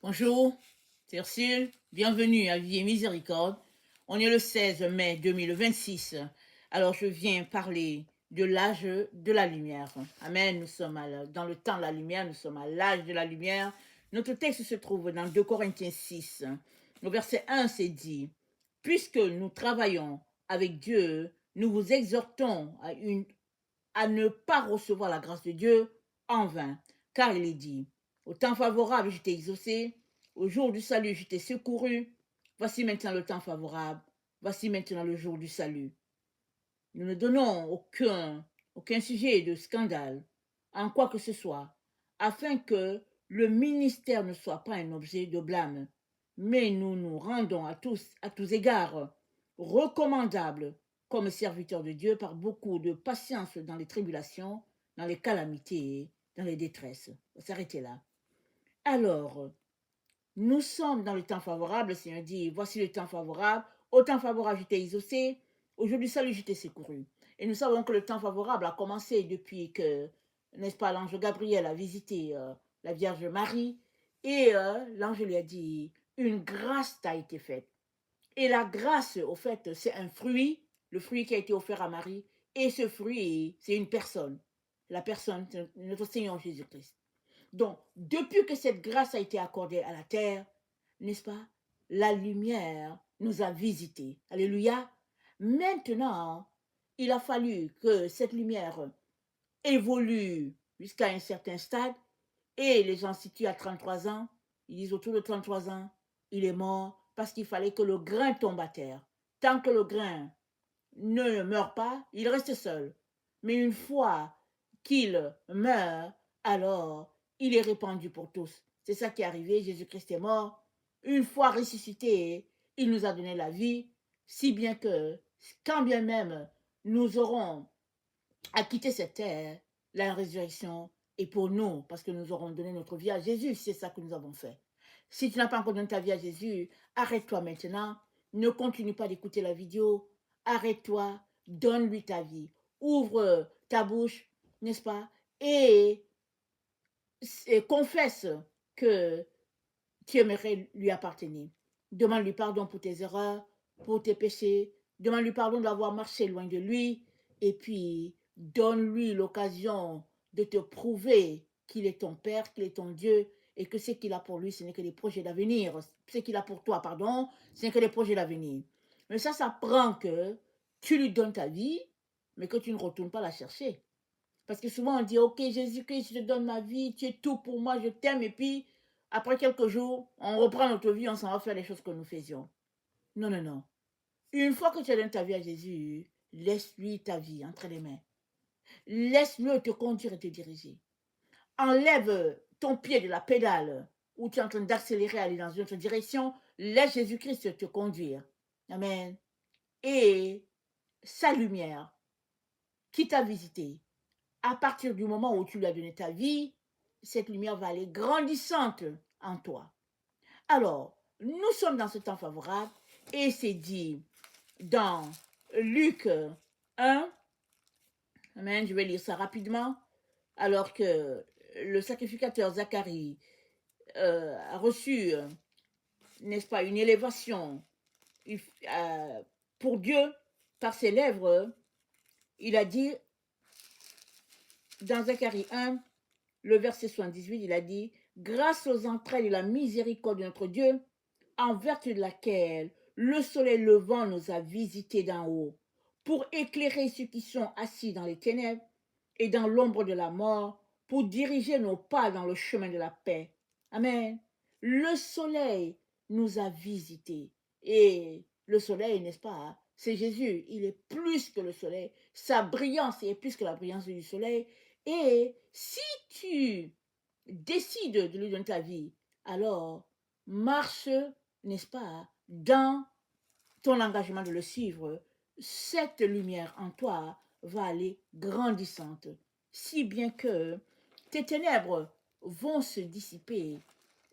Bonjour, c'est Ursule, bienvenue à Vie et Miséricorde. On est le 16 mai 2026. Alors je viens parler de l'âge de la lumière. Amen, nous sommes dans le temps de la lumière, nous sommes à l'âge de la lumière. Notre texte se trouve dans 2 Corinthiens 6. Au verset 1, c'est dit, « Puisque nous travaillons avec Dieu, nous vous exhortons à ne pas recevoir la grâce de Dieu en vain. Car il est dit, au temps favorable, je t'ai exaucé, au jour du salut, je t'ai secouru. Voici maintenant le temps favorable, voici maintenant le jour du salut. » Nous ne donnons aucun sujet de scandale en quoi que ce soit, afin que le ministère ne soit pas un objet de blâme, mais nous nous rendons à tous égards recommandables comme serviteurs de Dieu par beaucoup de patience dans les tribulations, dans les calamités, dans les détresses. On va s'arrêter là. Alors, nous sommes dans le temps favorable. Le Seigneur dit, voici le temps favorable. Au temps favorable, je t'ai exaucé. Aujourd'hui, salut, je t'ai secouru. Et nous savons que le temps favorable a commencé depuis que, n'est-ce pas, l'ange Gabriel a visité la Vierge Marie. Et l'ange lui a dit, une grâce t'a été faite. Et la grâce, au fait, c'est un fruit, le fruit qui a été offert à Marie. Et ce fruit, c'est une personne. La personne, notre Seigneur Jésus-Christ. Donc, depuis que cette grâce a été accordée à la terre, n'est-ce pas, la lumière nous a visités. Alléluia. Maintenant, il a fallu que cette lumière évolue jusqu'à un certain stade et les gens situent à 33 ans. Ils disent autour de 33 ans, il est mort parce qu'il fallait que le grain tombe à terre. Tant que le grain ne meurt pas, il reste seul. Mais une fois qu'il meurt, alors il est répandu pour tous. C'est ça qui est arrivé, Jésus-Christ est mort. Une fois ressuscité, il nous a donné la vie, si bien que, quand bien même nous aurons à quitter cette terre, la résurrection est pour nous, parce que nous aurons donné notre vie à Jésus. C'est ça que nous avons fait. Si tu n'as pas encore donné ta vie à Jésus, arrête-toi maintenant. Ne continue pas d'écouter la vidéo. Arrête-toi, donne-lui ta vie. Ouvre ta bouche, n'est-ce pas? Et confesse que tu aimerais lui appartenir. Demande-lui pardon pour tes erreurs, pour tes péchés. Demande-lui pardon d'avoir marché loin de lui. Et puis, donne-lui l'occasion de te prouver qu'il est ton Père, qu'il est ton Dieu, et que ce qu'il a pour lui, ce n'est que des projets d'avenir. Ce qu'il a pour toi, pardon, ce n'est que des projets d'avenir. Mais ça prend que tu lui donnes ta vie, mais que tu ne retournes pas la chercher. Parce que souvent on dit, ok, Jésus-Christ, je te donne ma vie, tu es tout pour moi, je t'aime. Et puis, après quelques jours, on reprend notre vie, on s'en va faire les choses que nous faisions. Non, non, non. Une fois que tu as donné ta vie à Jésus, laisse-lui ta vie entre les mains. Laisse-le te conduire et te diriger. Enlève ton pied de la pédale où tu es en train d'accélérer à aller dans une autre direction. Laisse Jésus-Christ te conduire. Amen. Et sa lumière qui t'a visité, à partir du moment où tu lui as donné ta vie, cette lumière va aller grandissante en toi. Alors, nous sommes dans ce temps favorable et c'est dit dans Luc 1, amen, je vais lire ça rapidement, alors que le sacrificateur Zacharie a reçu, n'est-ce pas, une élévation pour Dieu par ses lèvres, il a dit dans Zacharie 1, le verset 78, il a dit, « Grâce aux entrailles de la miséricorde de notre Dieu, en vertu de laquelle le soleil levant nous a visités d'en haut, pour éclairer ceux qui sont assis dans les ténèbres et dans l'ombre de la mort, pour diriger nos pas dans le chemin de la paix. » Amen. Le soleil nous a visités. Et le soleil, n'est-ce pas, c'est Jésus. Il est plus que le soleil. Sa brillance est plus que la brillance du soleil. Et si tu décides de lui donner ta vie, alors marche, n'est-ce pas, dans ton engagement de le suivre. Cette lumière en toi va aller grandissante, si bien que tes ténèbres vont se dissiper,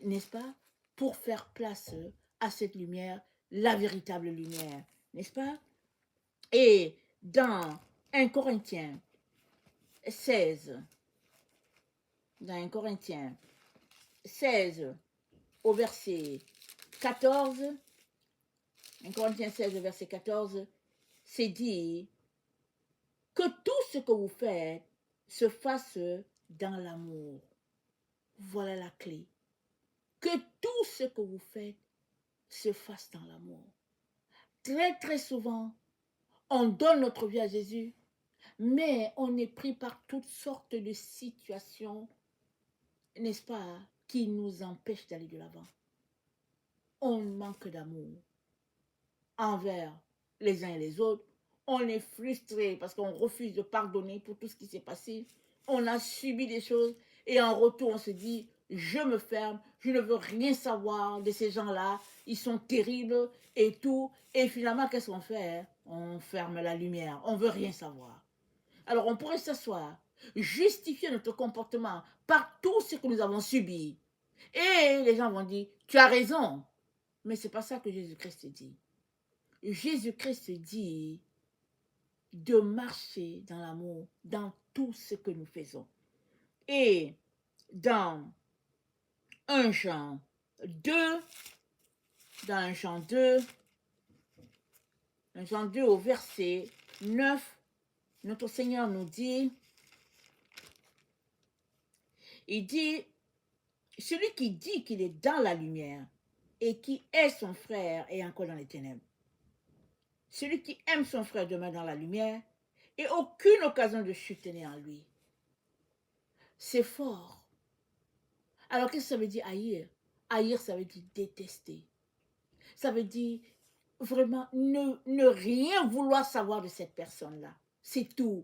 n'est-ce pas, pour faire place à cette lumière, la véritable lumière, n'est-ce pas? Et dans 1 Corinthiens 16, dans 1 Corinthiens 16, au verset 14, 1 Corinthiens 16, verset 14, c'est dit que tout ce que vous faites se fasse dans l'amour. Voilà la clé. Que tout ce que vous faites se fasse dans l'amour. Très, très souvent, on donne notre vie à Jésus, mais on est pris par toutes sortes de situations, n'est-ce pas, qui nous empêchent d'aller de l'avant. On manque d'amour envers les uns et les autres. On est frustré parce qu'on refuse de pardonner pour tout ce qui s'est passé. On a subi des choses et en retour, on se dit, je me ferme, je ne veux rien savoir de ces gens-là, ils sont terribles et tout. Et finalement, qu'est-ce qu'on fait? On ferme la lumière, on ne veut rien savoir. Alors on pourrait s'asseoir, justifier notre comportement par tout ce que nous avons subi. Et les gens vont dire, tu as raison. Mais ce n'est pas ça que Jésus-Christ dit. Jésus-Christ dit de marcher dans l'amour, dans tout ce que nous faisons. Et dans 1 Jean 2, dans 1 Jean 2, 1 Jean 2 au verset 9, notre Seigneur nous dit, il dit, celui qui dit qu'il est dans la lumière et qui est son frère est encore dans les ténèbres. Celui qui aime son frère demeure dans la lumière et aucune occasion de chute n'est en lui. C'est fort. Alors qu'est-ce que ça veut dire haïr? Haïr, ça veut dire détester. Ça veut dire vraiment ne rien vouloir savoir de cette personne-là. C'est tout.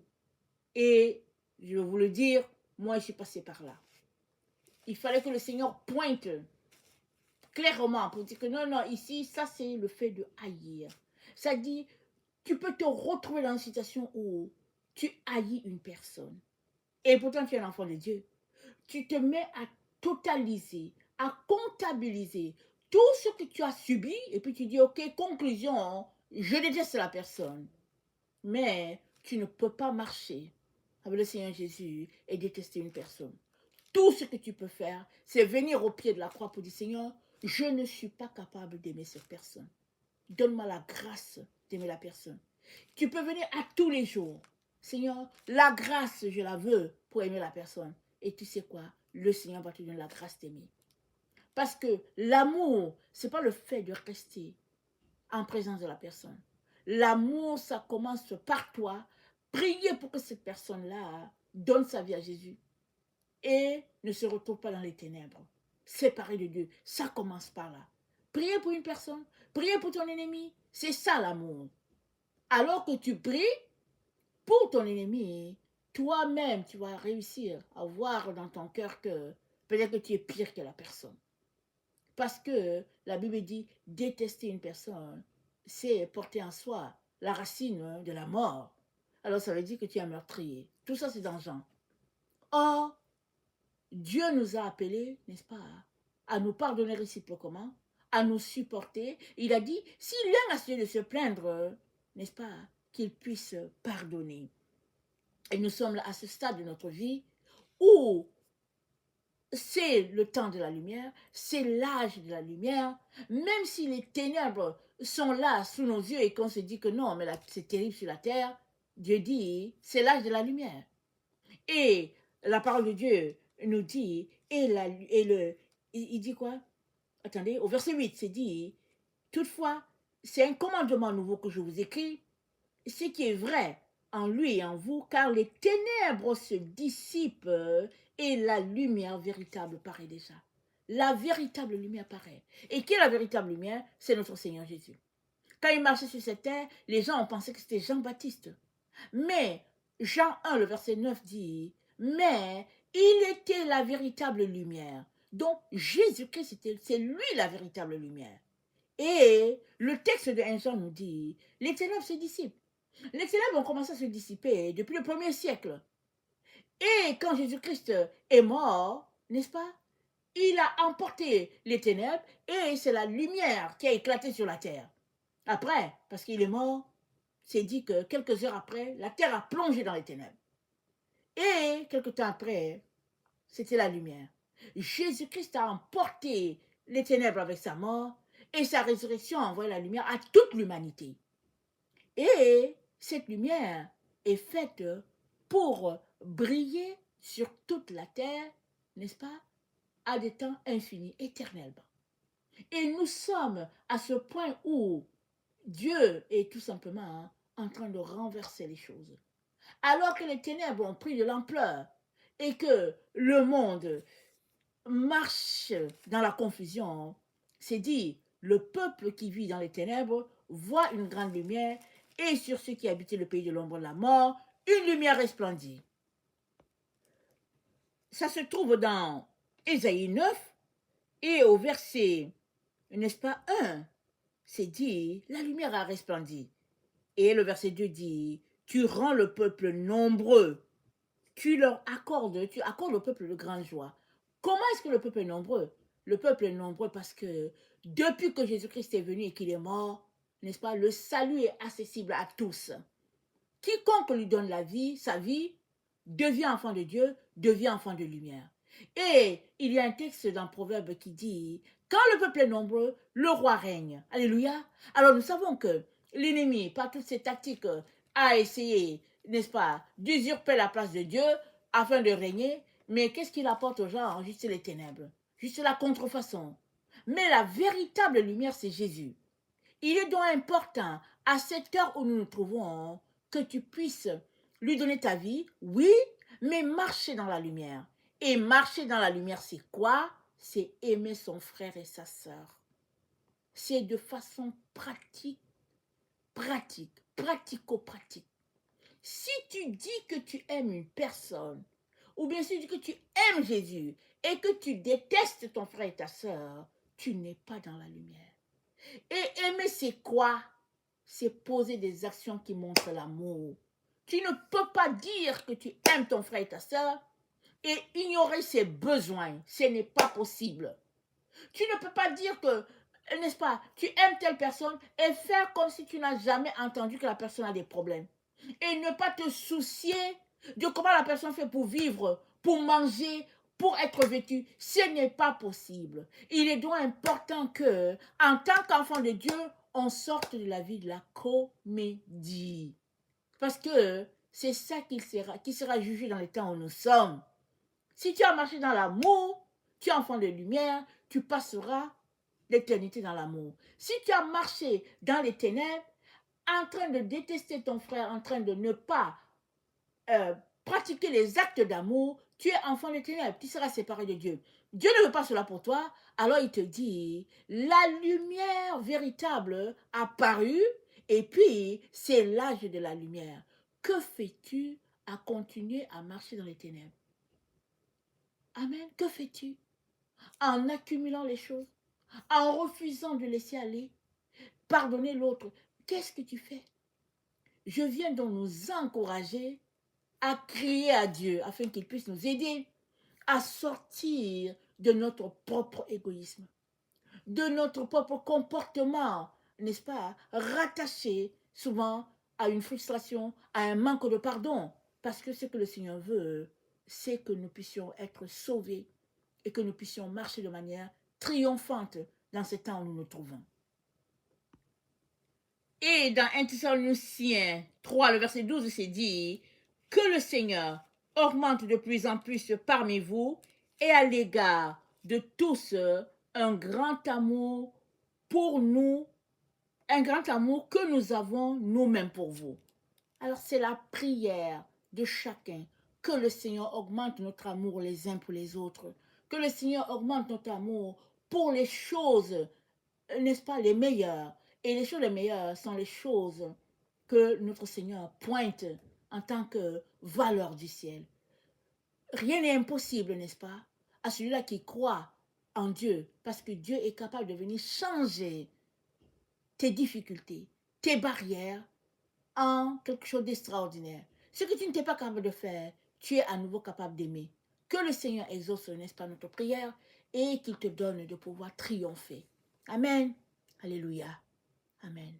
Et je vais vous le dire, moi je suis passée par là. Il fallait que le Seigneur pointe clairement pour dire que non, non, ici, ça c'est le fait de haïr. Ça dit, tu peux te retrouver dans une situation où tu haïs une personne. Et pourtant tu es un enfant de Dieu. Tu te mets à totaliser, à comptabiliser tout ce que tu as subi et puis tu dis, ok, conclusion, je déteste la personne. Mais tu ne peux pas marcher avec le Seigneur Jésus et détester une personne. Tout ce que tu peux faire, c'est venir au pied de la croix pour dire, Seigneur, je ne suis pas capable d'aimer cette personne. Donne-moi la grâce d'aimer la personne. Tu peux venir à tous les jours. Seigneur, la grâce, je la veux pour aimer la personne. Et tu sais quoi? Le Seigneur va te donner la grâce d'aimer. Parce que l'amour, ce n'est pas le fait de rester en présence de la personne. L'amour, ça commence par toi. Prier pour que cette personne-là donne sa vie à Jésus et ne se retrouve pas dans les ténèbres, séparé de Dieu. Ça commence par là. Prier pour une personne, prier pour ton ennemi, c'est ça l'amour. Alors que tu pries pour ton ennemi, toi-même, tu vas réussir à voir dans ton cœur que peut-être que tu es pire que la personne. Parce que la Bible dit, détester une personne, c'est porter en soi la racine de la mort. Alors ça veut dire que tu es un meurtrier. Tout ça, c'est dans Jean. Or, Dieu nous a appelés, n'est-ce pas, à nous pardonner réciproquement, à nous supporter. Il a dit, si l'un a essayé de se plaindre, n'est-ce pas, qu'il puisse pardonner. Et nous sommes là à ce stade de notre vie où c'est le temps de la lumière, c'est l'âge de la lumière, même si les ténèbres sont là sous nos yeux et qu'on se dit que non, mais c'est terrible sur la terre, Dieu dit, c'est l'âge de la lumière. Et la parole de Dieu nous dit, il dit quoi? Attendez, au verset 8, c'est dit, toutefois, c'est un commandement nouveau que je vous écris, ce qui est vrai en lui et en vous, car les ténèbres se dissipent et la lumière véritable paraît déjà. La véritable lumière paraît. Et qui est la véritable lumière? C'est notre Seigneur Jésus. Quand il marchait sur cette terre, les gens ont pensé que c'était Jean-Baptiste. Mais Jean 1, le verset 9 dit, mais il était la véritable lumière. Donc Jésus-Christ, c'est lui la véritable lumière. Et le texte de 1 Jean nous dit, les ténèbres se dissipent. Les ténèbres ont commencé à se dissiper depuis le 1er siècle. Et quand Jésus-Christ est mort, n'est-ce pas? Il a emporté les ténèbres et c'est la lumière qui a éclaté sur la terre. Après, parce qu'il est mort, c'est dit que quelques heures après, la terre a plongé dans les ténèbres. Et quelques temps après, c'était la lumière. Jésus-Christ a emporté les ténèbres avec sa mort et sa résurrection a envoyé la lumière à toute l'humanité. Et cette lumière est faite pour briller sur toute la terre, n'est-ce pas, à des temps infinis, éternellement. Et nous sommes à ce point où Dieu est tout simplement en train de renverser les choses. Alors que les ténèbres ont pris de l'ampleur et que le monde marche dans la confusion, c'est dit, le peuple qui vit dans les ténèbres voit une grande lumière et sur ceux qui habitaient le pays de l'ombre de la mort, une lumière resplendit. Ça se trouve dans Ésaïe 9 et au verset, n'est-ce pas, 1, c'est dit, la lumière a resplendi. Et le verset 2 dit, tu rends le peuple nombreux, tu accordes au peuple de grande joie. Comment est-ce que le peuple est nombreux? Le peuple est nombreux parce que depuis que Jésus-Christ est venu et qu'il est mort, n'est-ce pas, le salut est accessible à tous. Quiconque lui donne la vie, sa vie, devient enfant de Dieu, devient enfant de lumière. Et il y a un texte dans Proverbe qui dit, quand le peuple est nombreux, le roi règne. Alléluia. Alors nous savons que l'ennemi, par toutes ses tactiques, a essayé, n'est-ce pas, d'usurper la place de Dieu afin de régner. Mais qu'est-ce qu'il apporte aux gens? Juste les ténèbres, juste la contrefaçon. Mais la véritable lumière, c'est Jésus. Il est donc important, à cette heure où nous nous trouvons, que tu puisses lui donner ta vie, oui, mais marcher dans la lumière. Et marcher dans la lumière, c'est quoi? C'est aimer son frère et sa sœur. C'est de façon pratico-pratique. Si tu dis que tu aimes une personne, ou bien si tu dis que tu aimes Jésus, et que tu détestes ton frère et ta sœur, tu n'es pas dans la lumière. Et aimer, c'est quoi? C'est poser des actions qui montrent l'amour. Tu ne peux pas dire que tu aimes ton frère et ta sœur et ignorer ses besoins. Ce n'est pas possible. Tu ne peux pas dire que, n'est-ce pas, tu aimes telle personne et faire comme si tu n'as jamais entendu que la personne a des problèmes. Et ne pas te soucier de comment la personne fait pour vivre, pour manger, pour être vêtue. Ce n'est pas possible. Il est donc important que, en tant qu'enfant de Dieu, on sorte de la vie de la comédie. Parce que c'est ça qui sera jugé dans les temps où nous sommes. Si tu as marché dans l'amour, tu es enfant de lumière, tu passeras l'éternité dans l'amour. Si tu as marché dans les ténèbres, en train de détester ton frère, en train de ne pas pratiquer les actes d'amour, tu es enfant de ténèbres, tu seras séparé de Dieu. Dieu ne veut pas cela pour toi, alors il te dit, la lumière véritable a paru, et puis c'est l'âge de la lumière. Que fais-tu à continuer à marcher dans les ténèbres? Amen. Que fais-tu? En accumulant les choses, en refusant de laisser aller, pardonner l'autre. Qu'est-ce que tu fais? Je viens donc nous encourager à crier à Dieu afin qu'il puisse nous aider à sortir de notre propre égoïsme, de notre propre comportement, n'est-ce pas, rattaché souvent à une frustration, à un manque de pardon. Parce que ce que le Seigneur veut, c'est que nous puissions être sauvés et que nous puissions marcher de manière triomphante dans ce temps où nous nous trouvons. Et dans 1 Thessaloniciens 3, le verset 12, c'est dit que le Seigneur augmente de plus en plus parmi vous et à l'égard de tous un grand amour pour nous, un grand amour que nous avons nous-mêmes pour vous. Alors c'est la prière de chacun que le Seigneur augmente notre amour les uns pour les autres, que le Seigneur augmente notre amour pour les choses, n'est-ce pas, les meilleures. Et les choses les meilleures sont les choses que notre Seigneur pointe en tant que valeur du ciel. Rien n'est impossible, n'est-ce pas, à celui-là qui croit en Dieu, parce que Dieu est capable de venir changer tes difficultés, tes barrières, en quelque chose d'extraordinaire. Ce que tu n'étais pas capable de faire, tu es à nouveau capable d'aimer. Que le Seigneur exauce, n'est-ce pas, notre prière et qu'il te donne de pouvoir triompher. Amen. Alléluia. Amen.